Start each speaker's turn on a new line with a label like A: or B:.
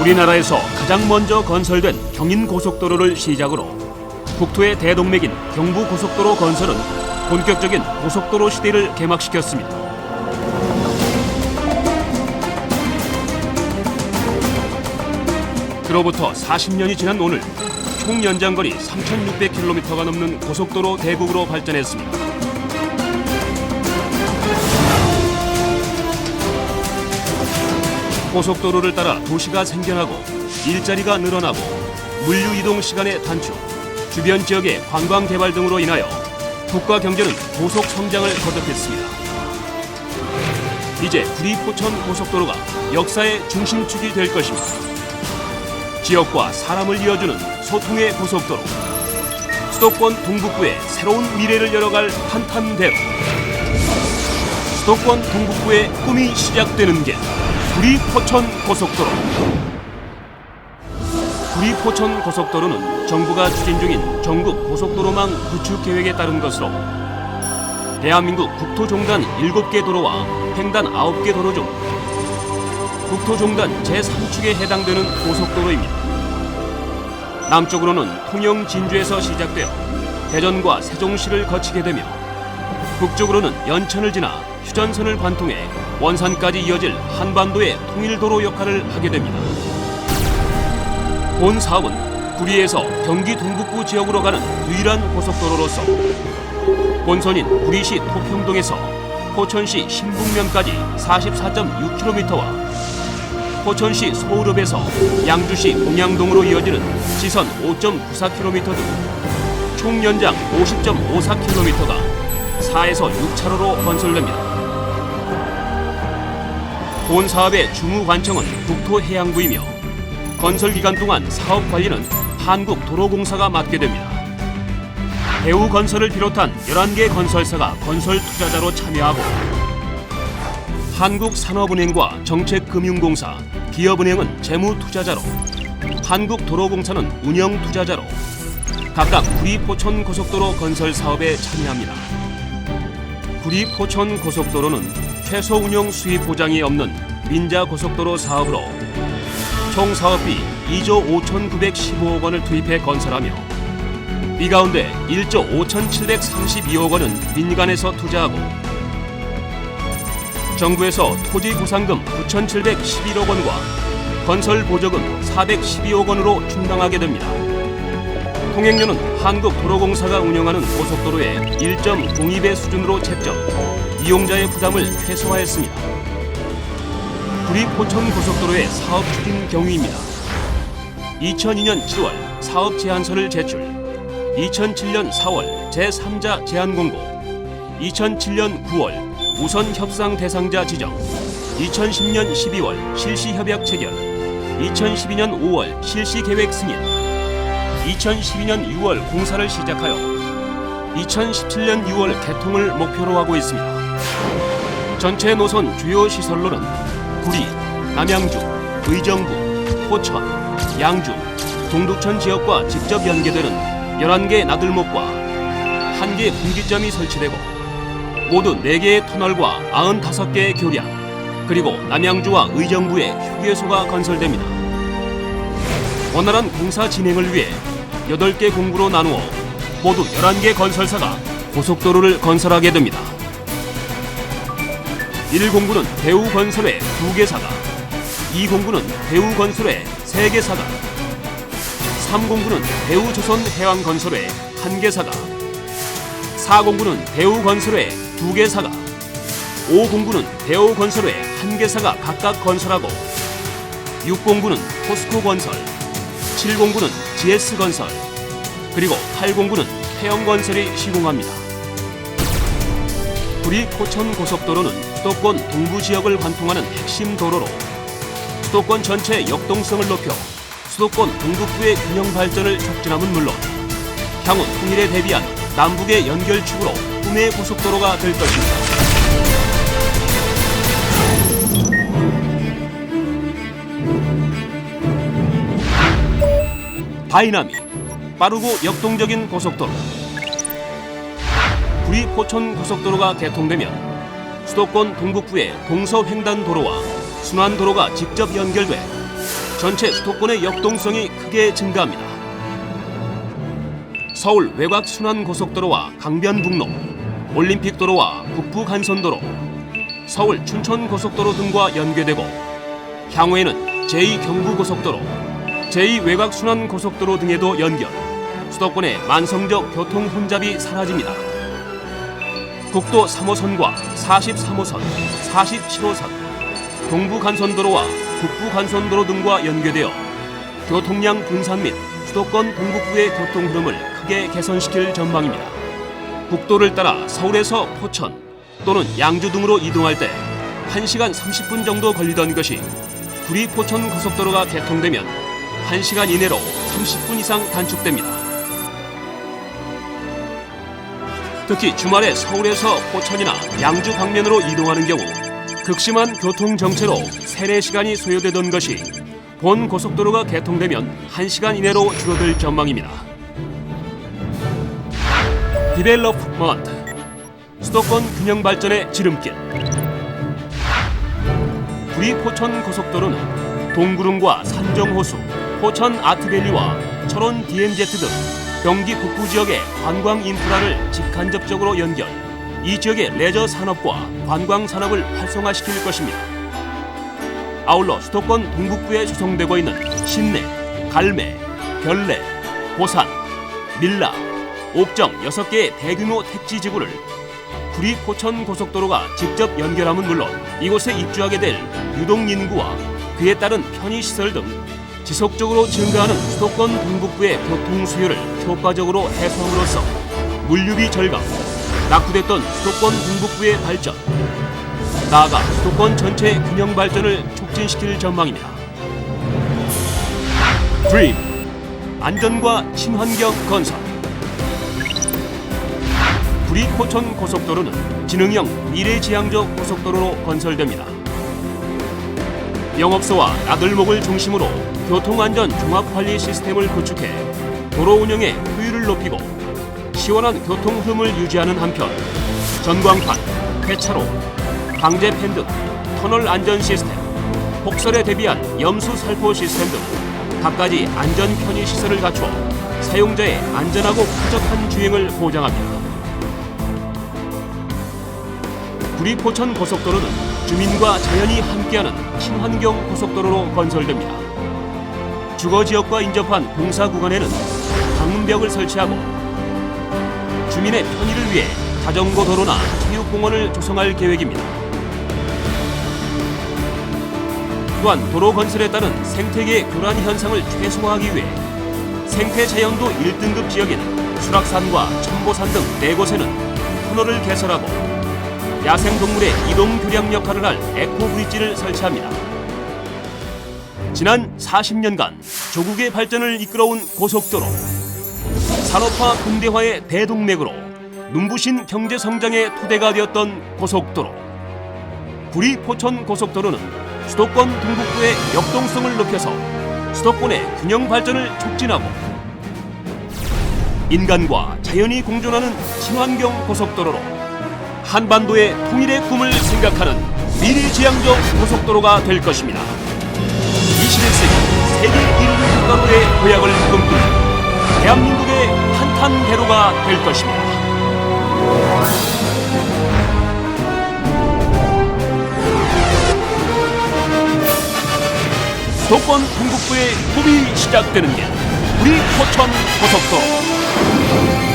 A: 우리나라에서 가장 먼저 건설된 경인고속도로를 시작으로 국토의 대동맥인 경부고속도로 건설은 본격적인 고속도로 시대를 개막시켰습니다. 그로부터 40년이 지난 오늘 총 연장거리 3,600km가 넘는 고속도로 대국으로 발전했습니다. 고속도로를 따라 도시가 생겨나고 일자리가 늘어나고 물류 이동 시간의 단축, 주변 지역의 관광 개발 등으로 인하여 국가 경제는 고속 성장을 거듭했습니다. 이제 구리-포천 고속도로가 역사의 중심축이 될 것입니다. 지역과 사람을 이어주는 소통의 고속도로, 수도권 동북부의 새로운 미래를 열어갈 탄탄대로, 수도권 동북부의 꿈이 시작되는 길, 구리-포천 고속도로. 구리-포천 고속도로는 정부가 추진 중인 전국 고속도로망 구축 계획에 따른 것으로 대한민국 국토종단 7개 도로와 횡단 9개 도로 중 국토종단 제3축에 해당되는 고속도로입니다. 남쪽으로는 통영 진주에서 시작되어 대전과 세종시를 거치게 되며 북쪽으로는 연천을 지나 휴전선을 관통해 원산까지 이어질 한반도의 통일도로 역할을 하게 됩니다. 본 사업은 구리에서 경기 동북부 지역으로 가는 유일한 고속도로로서 본선인 구리시 토평동에서 포천시 신북면까지 44.6km와 포천시 소울읍에서 양주시 공양동으로 이어지는 지선 5.94km 등 총 연장 50.54km가 4에서 6차로로 건설됩니다. 본 사업의 주무관청은 국토해양부이며 건설 기간 동안 사업 관리는 한국도로공사가 맡게 됩니다. 대우건설을 비롯한 11개 건설사가 건설 투자자로 참여하고 한국산업은행과 정책금융공사, 기업은행은 재무투자자로 한국도로공사는 운영투자자로 각각 구리-포천 고속도로 건설 사업에 참여합니다. 구리-포천 고속도로는 최소 운영 수입 보장이 없는 민자고속도로 사업으로 총 사업비 2조 5,915억 원을 투입해 건설하며 이 가운데 1조 5,732억 원은 민간에서 투자하고 정부에서 토지 보상금 9,711억 원과 건설 보조금 412억 원으로 충당하게 됩니다. 통행료는 한국도로공사가 운영하는 고속도로의 1.02배 수준으로 책정, 이용자의 부담을 최소화했습니다. 구리-포천 고속도로의 사업 추진 경위입니다. 2002년 7월 사업 제안서를 제출, 2007년 4월 제3자 제안 공고, 2007년 9월 우선 협상 대상자 지정, 2010년 12월 실시 협약 체결, 2012년 5월 실시 계획 승인, 2012년 6월 공사를 시작하여 2017년 6월 개통을 목표로 하고 있습니다. 전체 노선 주요 시설로는 구리, 남양주, 의정부, 포천, 양주, 동두천 지역과 직접 연계되는 11개 나들목과 1개 분기점이 설치되고 모두 4개의 터널과 95개의 교량, 그리고 남양주와 의정부에 휴게소가 건설됩니다. 원활한 공사 진행을 위해 8개 공구로 나누어 모두 11개 건설사가 고속도로를 건설하게 됩니다. 1공구는 대우건설의 2개사가, 2공구는 대우건설의 3개사가, 3공구는 대우조선해왕건설의 1개사가, 4공구는 대우건설의 2개사가, 5공구는 대우건설의 1개사가 각각 건설하고 6공구는 포스코건설, 7공구는 GS건설, 그리고 8공구는 태영건설이 시공합니다. 구리-포천 고속도로는 수도권 동부 지역을 관통하는 핵심 도로로 수도권 전체 역동성을 높여 수도권 동북부의 균형 발전을 촉진함은 물론 향후 통일에 대비한 남북의 연결축으로 꿈의 고속도로가 될 것입니다. 다이나믹, 빠르고 역동적인 고속도로. 구리-포천 고속도로가 개통되면 수도권 동북부의 동서횡단도로와 순환도로가 직접 연결돼 전체 수도권의 역동성이 크게 증가합니다. 서울 외곽순환고속도로와 강변북로, 올림픽도로와 북부간선도로, 서울 춘천고속도로 등과 연계되고 향후에는 제2경부고속도로, 제2외곽순환고속도로 등에도 연결, 수도권의 만성적 교통 혼잡이 사라집니다. 국도 3호선과 43호선, 47호선, 동부간선도로와 북부간선도로 등과 연계되어 교통량 분산 및 수도권 동북부의 교통 흐름을 크게 개선시킬 전망입니다. 국도를 따라 서울에서 포천 또는 양주 등으로 이동할 때 1시간 30분 정도 걸리던 것이 구리 포천 고속도로가 개통되면 1시간 이내로 30분 이상 단축됩니다. 특히 주말에 서울에서 포천이나 양주 방면으로 이동하는 경우 극심한 교통 정체로 3-4시간이 소요되던 것이 본 고속도로가 개통되면 1시간 이내로 줄어들 전망입니다. 디벨롭먼트, 수도권 균형 발전의 지름길. 구리 포천 고속도로는 동구릉과 산정호수, 포천 아트밸리와 철원 DMZ 등 경기 북부 지역의 관광 인프라를 직간접적으로 연결, 이 지역의 레저 산업과 관광 산업을 활성화시킬 것입니다. 아울러 수도권 동북부에 조성되고 있는 신내, 갈매, 별내, 보산, 밀라, 옥정 6개의 대규모 택지 지구를 구리 포천 고속도로가 직접 연결함은 물론 이곳에 입주하게 될 유동 인구와 그에 따른 편의시설 등 지속적으로 증가하는 수도권 동북부의 교통 수요를 효과적으로 해소함으로써 물류비 절감, 낙후됐던 수도권 동북부의 발전, 나아가 수도권 전체의 균형 발전을 촉진시킬 전망입니다. 드림, 안전과 친환경 건설. 구리 포천 고속도로는 지능형 미래지향적 고속도로로 건설됩니다. 영업소와 나들목을 중심으로 교통안전 종합관리 시스템을 구축해 도로 운영의 효율을 높이고 시원한 교통 흐름을 유지하는 한편 전광판, 회차로, 방제펜 등 터널 안전 시스템, 폭설에 대비한 염수 살포 시스템 등 갖가지 안전 편의 시설을 갖추어 사용자의 안전하고 쾌적한 주행을 보장합니다. 구리 포천 고속도로는 주민과 자연이 함께하는 친환경 고속도로로 건설됩니다. 주거지역과 인접한 공사 구간에는 방음벽을 설치하고 주민의 편의를 위해 자전거 도로나 체육공원을 조성할 계획입니다. 또한 도로 건설에 따른 생태계 교란 현상을 최소화하기 위해 생태자연도 1등급 지역인 수락산과 첨보산 등 4곳에는 터널을 개설하고 야생동물의 이동 교량 역할을 할 에코브리지를 설치합니다. 지난 40년간 조국의 발전을 이끌어온 고속도로, 산업화 근대화의 대동맥으로 눈부신 경제성장의 토대가 되었던 고속도로. 구리 포천 고속도로는 수도권 동북부의 역동성을 높여서 수도권의 균형 발전을 촉진하고 인간과 자연이 공존하는 친환경 고속도로로 한반도의 통일의 꿈을 생각하는 미래지향적 고속도로가 될 것입니다. 21세기 세계 1위 국가로의 도약을 꿈꾸는 대한민국의 탄탄대로가 될 것입니다. 수도권 동북부의 꿈이 시작되는 길, 구리 포천 고속도로.